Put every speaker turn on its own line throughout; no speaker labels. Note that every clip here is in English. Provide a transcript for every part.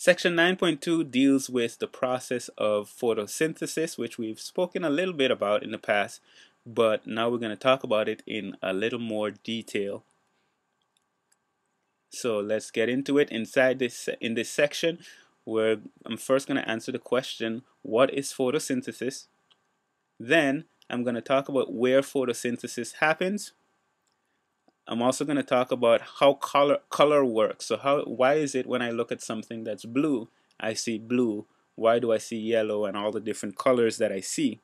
Section 9.2 deals with the process of photosynthesis, which we've spoken a little bit about in the past, but now we're going to talk about it in a little more detail. So let's get into it. In this section, where I'm first going to answer the question, what is photosynthesis? Then I'm going to talk about where photosynthesis happens. I'm also going to talk about how color works. So why is it when I look at something that's blue, I see blue? Why do I see yellow and all the different colors that I see?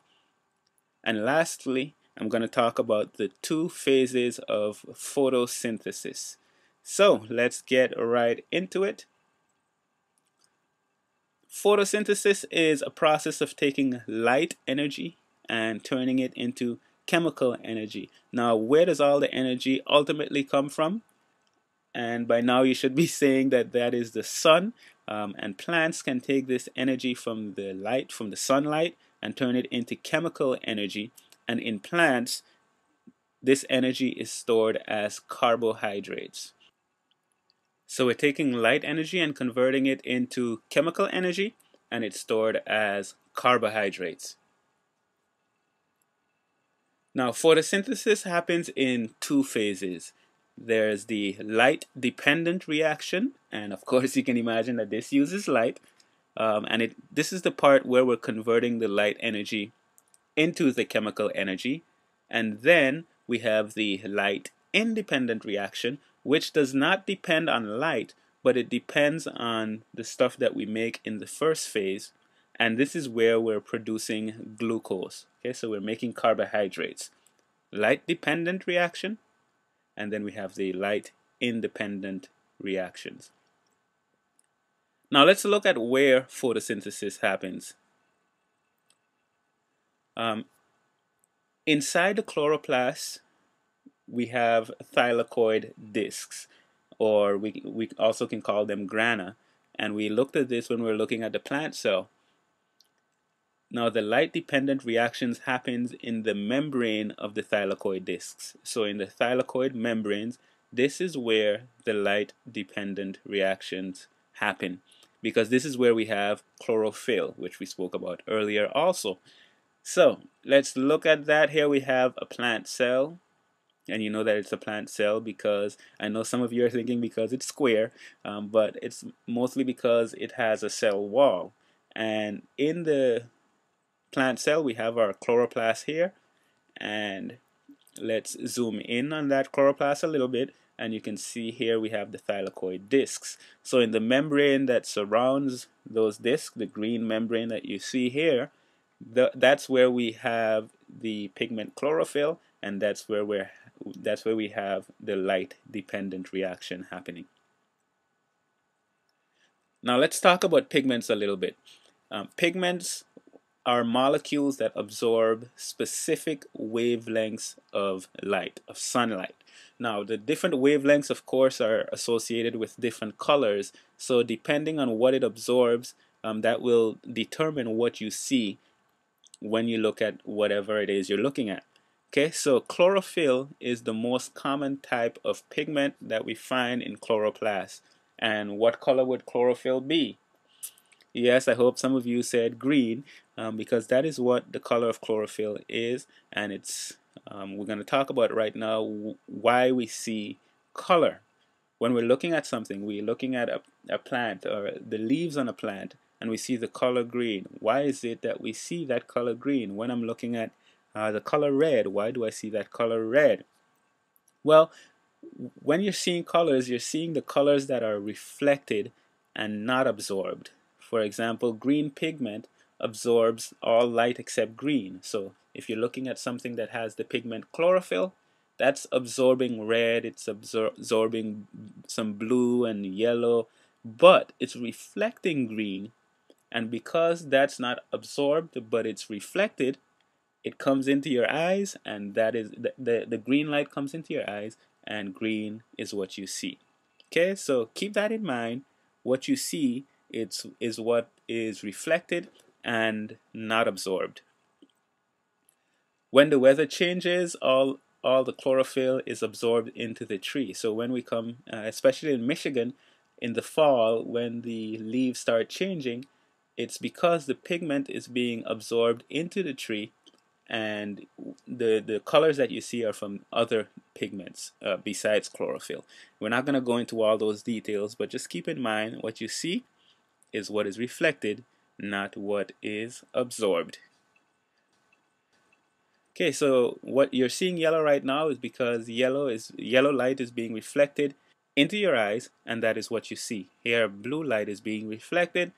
And lastly, I'm going to talk about the two phases of photosynthesis. So let's get right into it. Photosynthesis is a process of taking light energy and turning it into chemical energy. Now, where does all the energy ultimately come from? And by now you should be saying that that is the sun, and plants can take this energy from the light, from the sunlight, and turn it into chemical energy. And in plants, this energy is stored as carbohydrates. So we're taking light energy and converting it into chemical energy, and it's stored as carbohydrates. Now, photosynthesis happens in two phases. There's the light-dependent reaction, and of course you can imagine that this uses light, this is the part where we're converting the light energy into the chemical energy. And then we have the light-independent reaction, which does not depend on light, but it depends on the stuff that we make in the first phase. And this is where we're producing glucose. Okay, so we're making carbohydrates. Light-dependent reaction, and then we have the light-independent reactions. Now let's look at where photosynthesis happens. Inside the chloroplast, we have thylakoid discs, or we also can call them grana. And we looked at this when we were looking at the plant cell. Now, the light-dependent reactions happens in the membrane of the thylakoid discs. So in the thylakoid membranes, this is where the light-dependent reactions happen, because this is where we have chlorophyll, which we spoke about earlier also. So let's look at that. Here we have a plant cell, and you know that it's a plant cell because I know some of you are thinking because it's square, but it's mostly because it has a cell wall. And in the plant cell we have our chloroplast here, and let's zoom in on that chloroplast a little bit, and you can see here we have the thylakoid discs. So in the membrane that surrounds those discs, the green membrane that you see here, that's where we have the pigment chlorophyll, and that's where we have the light dependent reaction happening. Now let's talk about pigments a little bit. Pigments are molecules that absorb specific wavelengths of light, of sunlight. Now, the different wavelengths, of course, are associated with different colors. So depending on what it absorbs, that will determine what you see when you look at whatever it is you're looking at. Okay, so chlorophyll is the most common type of pigment that we find in chloroplasts. And what color would chlorophyll be? Yes, I hope some of you said green, because that is what the color of chlorophyll is, and it's we're going to talk about right now why we see color. When we're looking at something, we're looking at a plant or the leaves on a plant, and we see the color green. Why is it that we see that color green? When I'm looking at the color red, why do I see that color red? Well, when you're seeing colors, you're seeing the colors that are reflected and not absorbed. For example, green pigment absorbs all light except green. So if you're looking at something that has the pigment chlorophyll, that's absorbing red, it's absorbing some blue and yellow, but it's reflecting green. And because that's not absorbed, but it's reflected, it comes into your eyes, and that is the green light comes into your eyes, and green is what you see. Okay, so keep that in mind. What you see is what is reflected and not absorbed. When the weather changes, all the chlorophyll is absorbed into the tree. So when we come, especially in Michigan, in the fall when the leaves start changing, it's because the pigment is being absorbed into the tree, and the colors that you see are from other pigments besides chlorophyll. We're not going to go into all those details, but just keep in mind what you see is what is reflected, not what is absorbed. Okay, so what you're seeing yellow right now is because yellow light is being reflected into your eyes, and that is what you see. Here blue light is being reflected,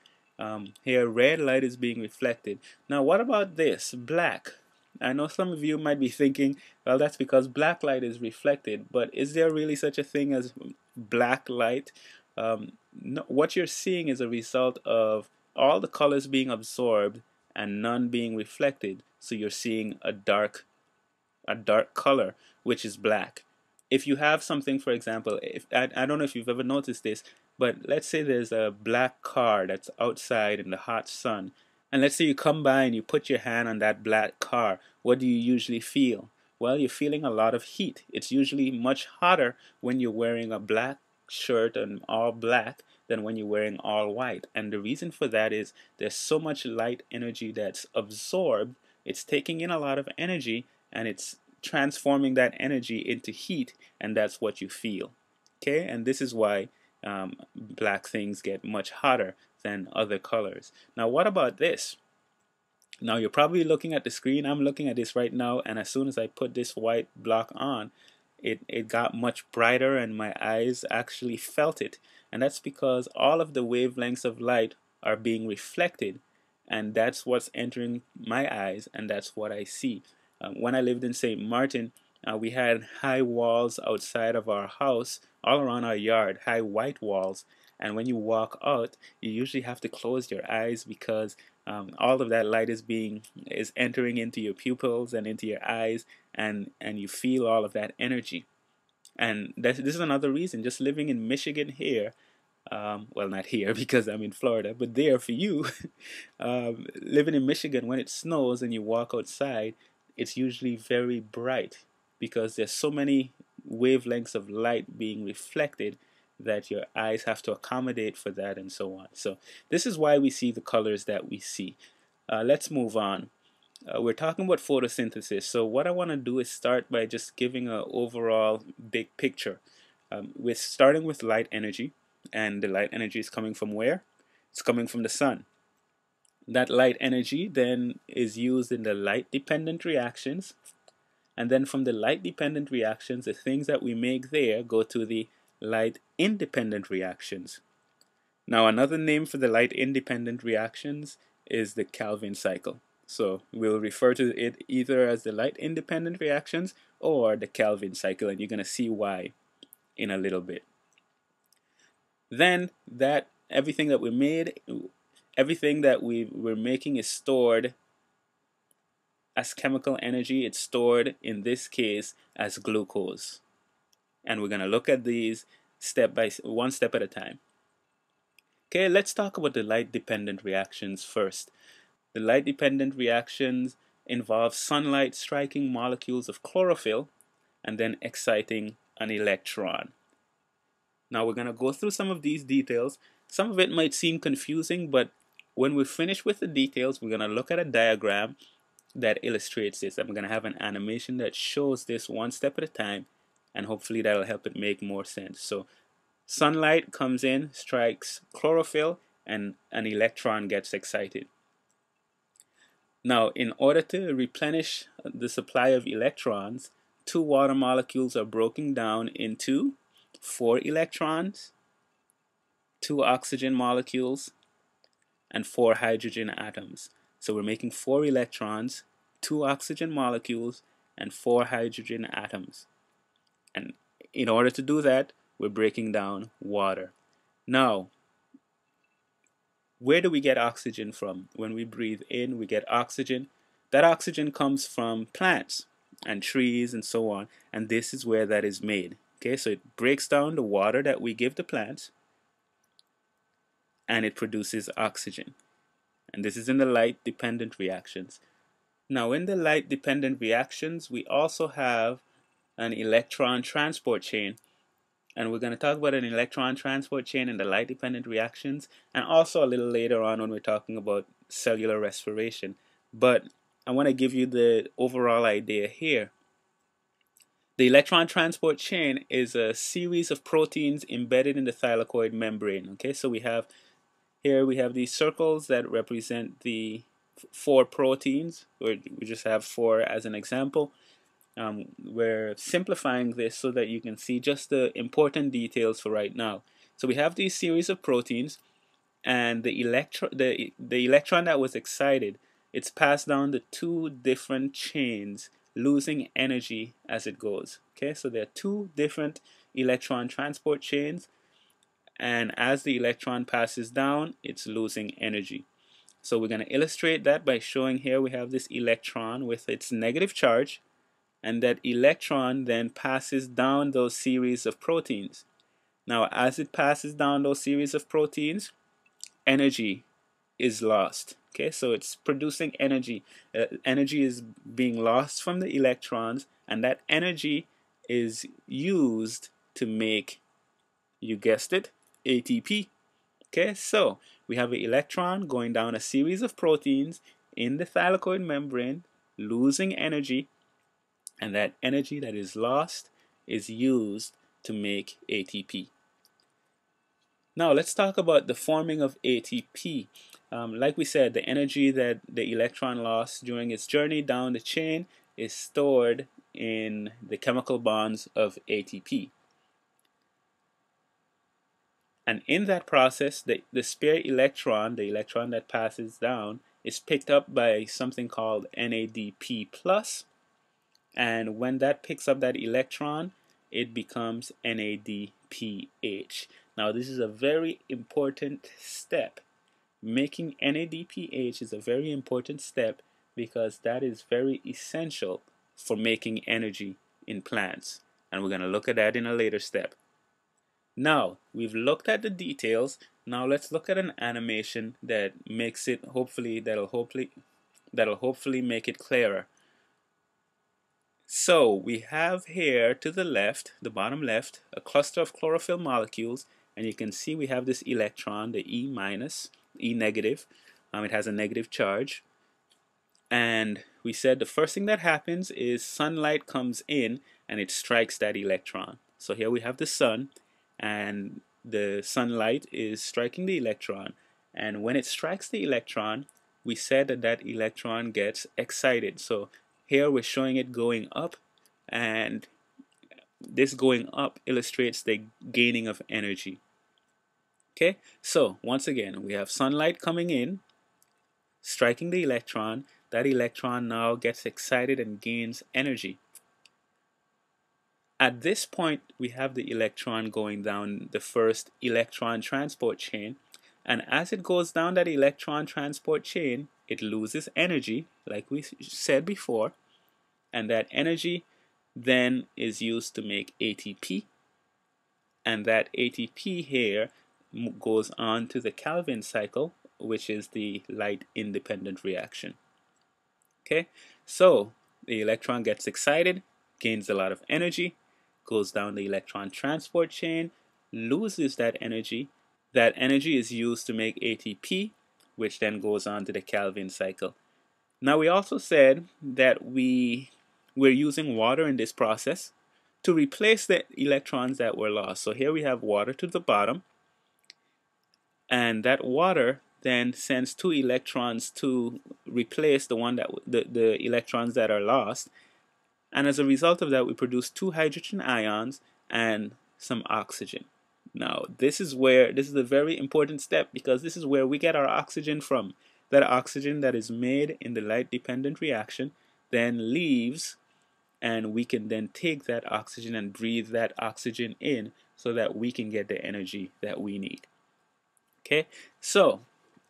here red light is being reflected. Now what about this black? I know some of you might be thinking, well, that's because black light is reflected, but is there really such a thing as black light? No, what you're seeing is a result of all the colors being absorbed and none being reflected, so you're seeing a dark color, which is black. If you have something, for example, if I don't know if you've ever noticed this, but let's say there's a black car that's outside in the hot sun, and let's say you come by and you put your hand on that black car, what do you usually feel? Well, you're feeling a lot of heat. It's usually much hotter when you're wearing a black shirt and all black than when you're wearing all white. And the reason for that is there's so much light energy that's absorbed. It's taking in a lot of energy, and it's transforming that energy into heat, and that's what you feel. Okay, and this is why black things get much hotter than other colors. Now what about this? Now you're probably looking at the screen. I'm looking at this right now, and as soon as I put this white block on, it got much brighter and my eyes actually felt it. And that's because all of the wavelengths of light are being reflected, and that's what's entering my eyes, and that's what I see. When I lived in St. Martin, we had high walls outside of our house, all around our yard, high white walls. And when you walk out, you usually have to close your eyes because all of that light is entering into your pupils and into your eyes, and you feel all of that energy. And this is another reason, just living in Michigan here, well, not here because I'm in Florida, but there for you, living in Michigan, when it snows and you walk outside, it's usually very bright because there's so many wavelengths of light being reflected that your eyes have to accommodate for that, and so on. So this is why we see the colors that we see. Let's move on. We're talking about photosynthesis. So what I want to do is start by just giving an overall big picture. We're starting with light energy, and the light energy is coming from where? It's coming from the sun. That light energy then is used in the light-dependent reactions, and then from the light-dependent reactions, the things that we make there go to the light-independent reactions. Now, another name for the light-independent reactions is the Calvin cycle. So we'll refer to it either as the light-independent reactions or the Calvin cycle, and you're going to see why in a little bit. Then that everything that we made, everything that we're making is stored as chemical energy. It's stored in this case as glucose, and we're going to look at these one step at a time. Okay, let's talk about the light-dependent reactions first. The light-dependent reactions involve sunlight striking molecules of chlorophyll and then exciting an electron. Now we're going to go through some of these details. Some of it might seem confusing, but when we finish with the details, we're going to look at a diagram that illustrates this. I'm going to have an animation that shows this one step at a time, and hopefully that'll help it make more sense. So sunlight comes in, strikes chlorophyll, and an electron gets excited. Now, in order to replenish the supply of electrons, 2 water molecules are broken down into 4 electrons, 2 oxygen molecules, and 4 hydrogen atoms. So we're making 4 electrons, 2 oxygen molecules, and 4 hydrogen atoms. And in order to do that, we're breaking down water. Now, where do we get oxygen from? When we breathe in, we get oxygen. That oxygen comes from plants and trees and so on, and this is where that is made. Okay, so it breaks down the water that we give the plants, and it produces oxygen. And this is in the light-dependent reactions. Now, in the light-dependent reactions, we also have an electron transport chain, And we're going to talk about an electron transport chain and the light-dependent reactions, and also a little later on when we're talking about cellular respiration. But I want to give you the overall idea here. The electron transport chain is a series of proteins embedded in the thylakoid membrane. Okay, so we have these circles that represent the 4 proteins, or we just have 4 as an example. We're simplifying this so that you can see just the important details for right now. So we have these series of proteins, and the electron that was excited, it's passed down the 2 different chains, losing energy as it goes. Okay, so there are 2 different electron transport chains, and as the electron passes down, it's losing energy. So we're going to illustrate that by showing here we have this electron with its negative charge, and that electron then passes down those series of proteins. Now, as it passes down those series of proteins, energy is lost. Okay, so it's producing energy. Energy is being lost from the electrons, and that energy is used to make, you guessed it, ATP. Okay, so we have an electron going down a series of proteins in the thylakoid membrane, losing energy, and that energy that is lost is used to make ATP. Now let's talk about the forming of ATP. Like we said, the energy that the electron lost during its journey down the chain is stored in the chemical bonds of ATP. And in that process, the spare electron, the electron that passes down, is picked up by something called NADP+. And when that picks up that electron, it becomes NADPH. Now this is a very important step. Making NADPH is a very important step because that is very essential for making energy in plants. And we're going to look at that in a later step. Now, we've looked at the details. Now let's look at an animation that makes it that'll hopefully make it clearer. So we have here to the left, the bottom left, a cluster of chlorophyll molecules, and you can see we have this electron, the E minus, E negative. It has a negative charge. And we said the first thing that happens is sunlight comes in and it strikes that electron. So here we have the sun, and the sunlight is striking the electron. And when it strikes the electron, we said that that electron gets excited. So here we're showing it going up, and this going up illustrates the gaining of energy. Okay, so once again, we have sunlight coming in, striking the electron. That electron now gets excited and gains energy. At this point, we have the electron going down the first electron transport chain, and as it goes down that electron transport chain, it loses energy, like we said before, and that energy then is used to make ATP, and that ATP here goes on to the Calvin cycle, which is the light independent reaction. Okay, so the electron gets excited, gains a lot of energy, goes down the electron transport chain, loses that energy. That energy is used to make ATP, which then goes on to the Calvin cycle. Now we also said that we're using water in this process to replace the electrons that were lost. So here we have water to the bottom, and that water then sends 2 electrons to replace the electrons that are lost. And as a result of that, we produce 2 hydrogen ions and some oxygen. Now, this is a very important step, because this is where we get our oxygen from. That oxygen that is made in the light-dependent reaction then leaves, and we can then take that oxygen and breathe that oxygen in so that we can get the energy that we need. Okay, so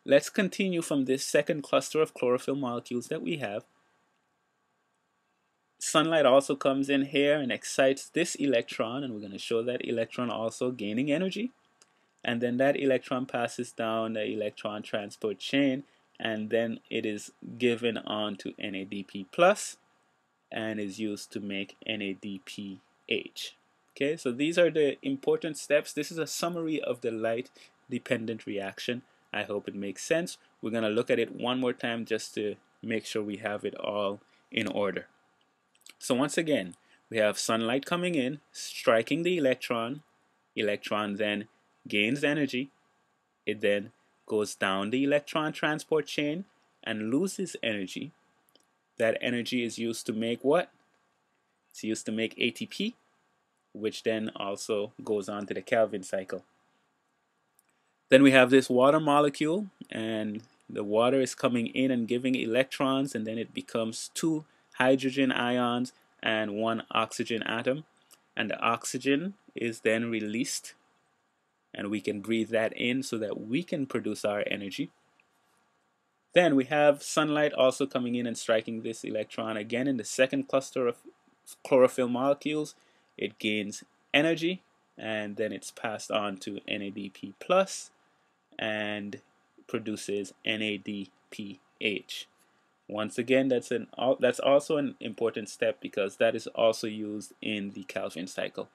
let's continue from this second cluster of chlorophyll molecules that we have. Sunlight also comes in here and excites this electron, and we're going to show that electron also gaining energy. And then that electron passes down the electron transport chain, and then it is given on to NADP plus and is used to make NADPH. Okay, so these are the important steps. This is a summary of the light-dependent reaction. I hope it makes sense. We're going to look at it one more time just to make sure we have it all in order. So once again, we have sunlight coming in, striking the electron. Electron then gains energy. It then goes down the electron transport chain and loses energy. That energy is used to make what? It's used to make ATP, which then also goes on to the Calvin cycle. Then we have this water molecule, and the water is coming in and giving electrons, and then it becomes 2 hydrogen ions and 1 oxygen atom, and the oxygen is then released, and we can breathe that in so that we can produce our energy. Then we have sunlight also coming in and striking this electron again in the second cluster of chlorophyll molecules. It gains energy, and then it's passed on to NADP plus and produces NADPH. Once again, that's also an important step because that is also used in the Calvin cycle.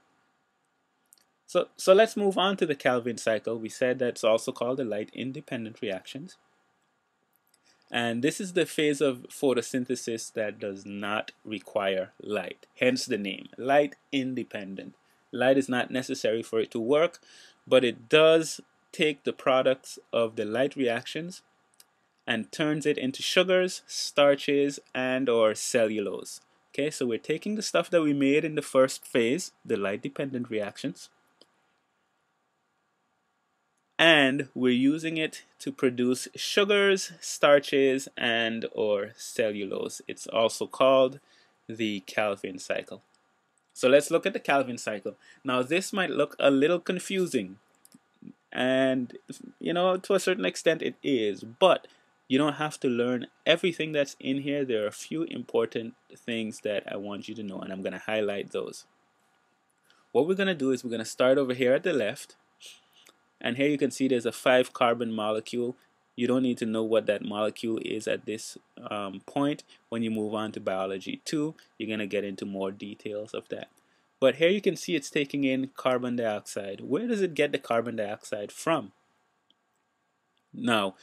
So let's move on to the Calvin cycle. We said that's also called the light-independent reactions. And this is the phase of photosynthesis that does not require light, hence the name, light independent. Light is not necessary for it to work, but it does take the products of the light reactions and turns it into sugars, starches, and or cellulose. Okay, so we're taking the stuff that we made in the first phase, the light dependent reactions, and we're using it to produce sugars, starches, and or cellulose. It's also called the Calvin cycle. So let's look at the Calvin cycle. Now this might look a little confusing, and to a certain extent it is, but you don't have to learn everything that's in here. There are a few important things that I want you to know, and I'm going to highlight those. What we're going to do is we're going to start over here at the left. And here you can see there's a 5-carbon molecule. You don't need to know what that molecule is at this point. When you move on to biology 2, you're going to get into more details of that. But here you can see it's taking in carbon dioxide. Where does it get the carbon dioxide from? Now,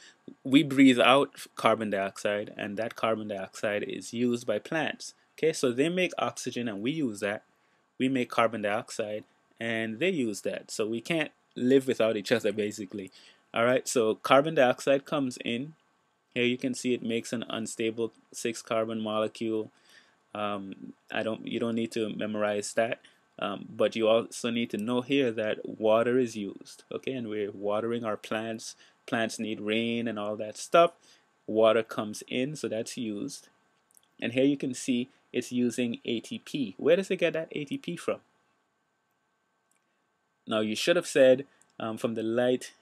we breathe out carbon dioxide, and that carbon dioxide is used by plants. Okay, so they make oxygen and we use that. We make carbon dioxide and they use that. So we can't live without each other, basically. Alright, so carbon dioxide comes in. Here you can see it makes an unstable 6-carbon molecule. You don't need to memorize that, but you also need to know here that water is used. Okay, and we're watering our plants. Plants need rain and all that stuff. Water comes in, so that's used. And here you can see it's using ATP. Where does it get that ATP from? Now you should have said from the light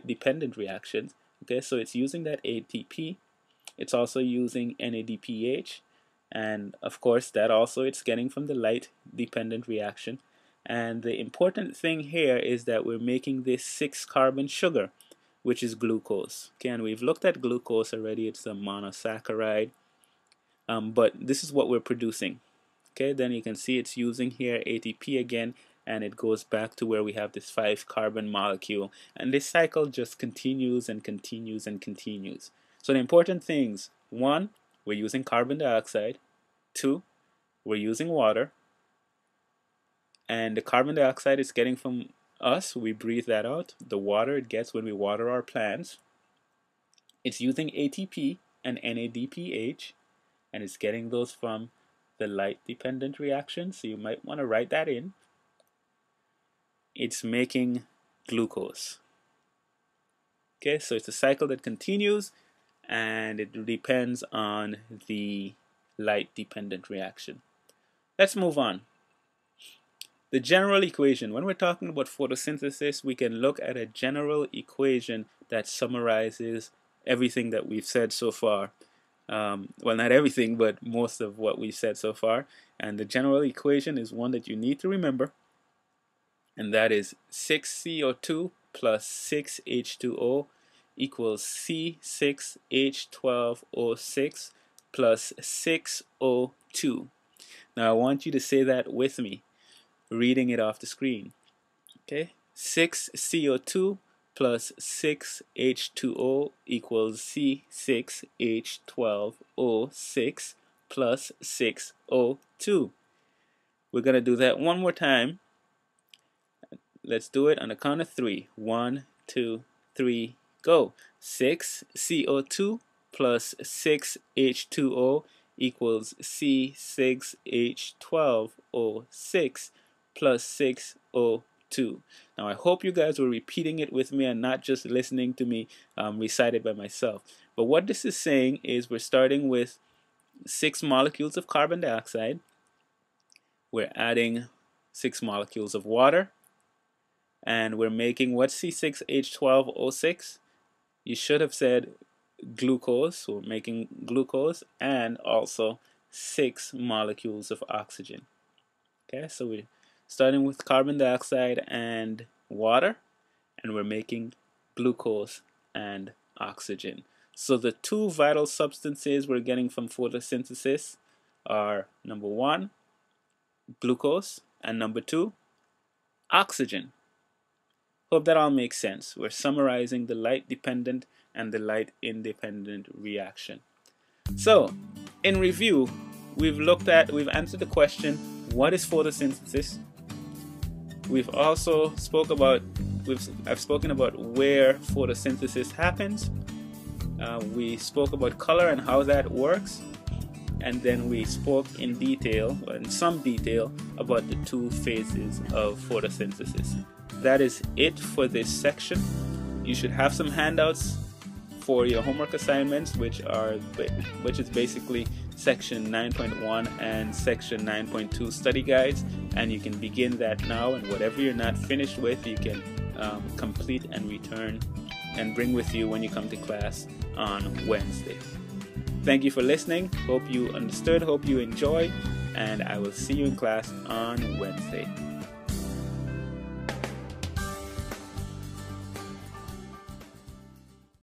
dependent reactions. Okay, so it's using that ATP. It's also using NADPH, and of course that also it's getting from the light dependent reaction. And the important thing here is that we're making this 6-carbon sugar, which is glucose. Okay, and we've looked at glucose already. It's a monosaccharide, but this is what we're producing. Okay, then you can see it's using here ATP again, and it goes back to where we have this 5-carbon molecule, and this cycle just continues and continues and continues. So the important things: 1, we're using carbon dioxide. 2, we're using water, and the carbon dioxide is getting from us. We breathe that out. The water it gets when we water our plants. It's using ATP and NADPH, and it's getting those from the light dependent reaction, so you might want to write that in. It's making glucose. Okay, so it's a cycle that continues, and it depends on the light dependent reaction. Let's move on. The general equation. When we're talking about photosynthesis, we can look at a general equation that summarizes everything that we've said so far. Well, not everything, but most of what we've said so far. And the general equation is one that you need to remember, and that is 6CO2 plus 6H2O equals C6H12O6 plus 6O2. Now I want you to say that with me. reading it off the screen. Okay, 6 CO2 plus 6 H2O equals C6H12O6 plus 6 O2. We're going to do that one more time. Let's do it on the count of 3. 1, 2, 3, go. 6 CO2 plus 6 H2O equals C6H12O6 plus 6 O2. Now I hope you guys were repeating it with me and not just listening to me recite it by myself. But what this is saying is we're starting with 6 molecules of carbon dioxide. We're adding 6 molecules of water. And we're making what C6H12O6? You should have said glucose. So we're making glucose and also 6 molecules of oxygen. Okay, so we're starting with carbon dioxide and water, and we're making glucose and oxygen. So the 2 vital substances we're getting from photosynthesis are number 1, glucose, and number 2, oxygen. Hope that all makes sense. We're summarizing the light-dependent and the light-independent reaction. So, in review, we've answered the question, what is photosynthesis? We've also I've spoken about where photosynthesis happens. We spoke about color and how that works. And then we spoke in some detail, about the 2 phases of photosynthesis. That is it for this section. You should have some handouts for your homework assignments, which is basically section 9.1 and section 9.2 study guides, and you can begin that now, and whatever you're not finished with you can complete and return and bring with you when you come to class on Wednesday. Thank you for listening. Hope you understood, hope you enjoyed, and I will see you in class on Wednesday.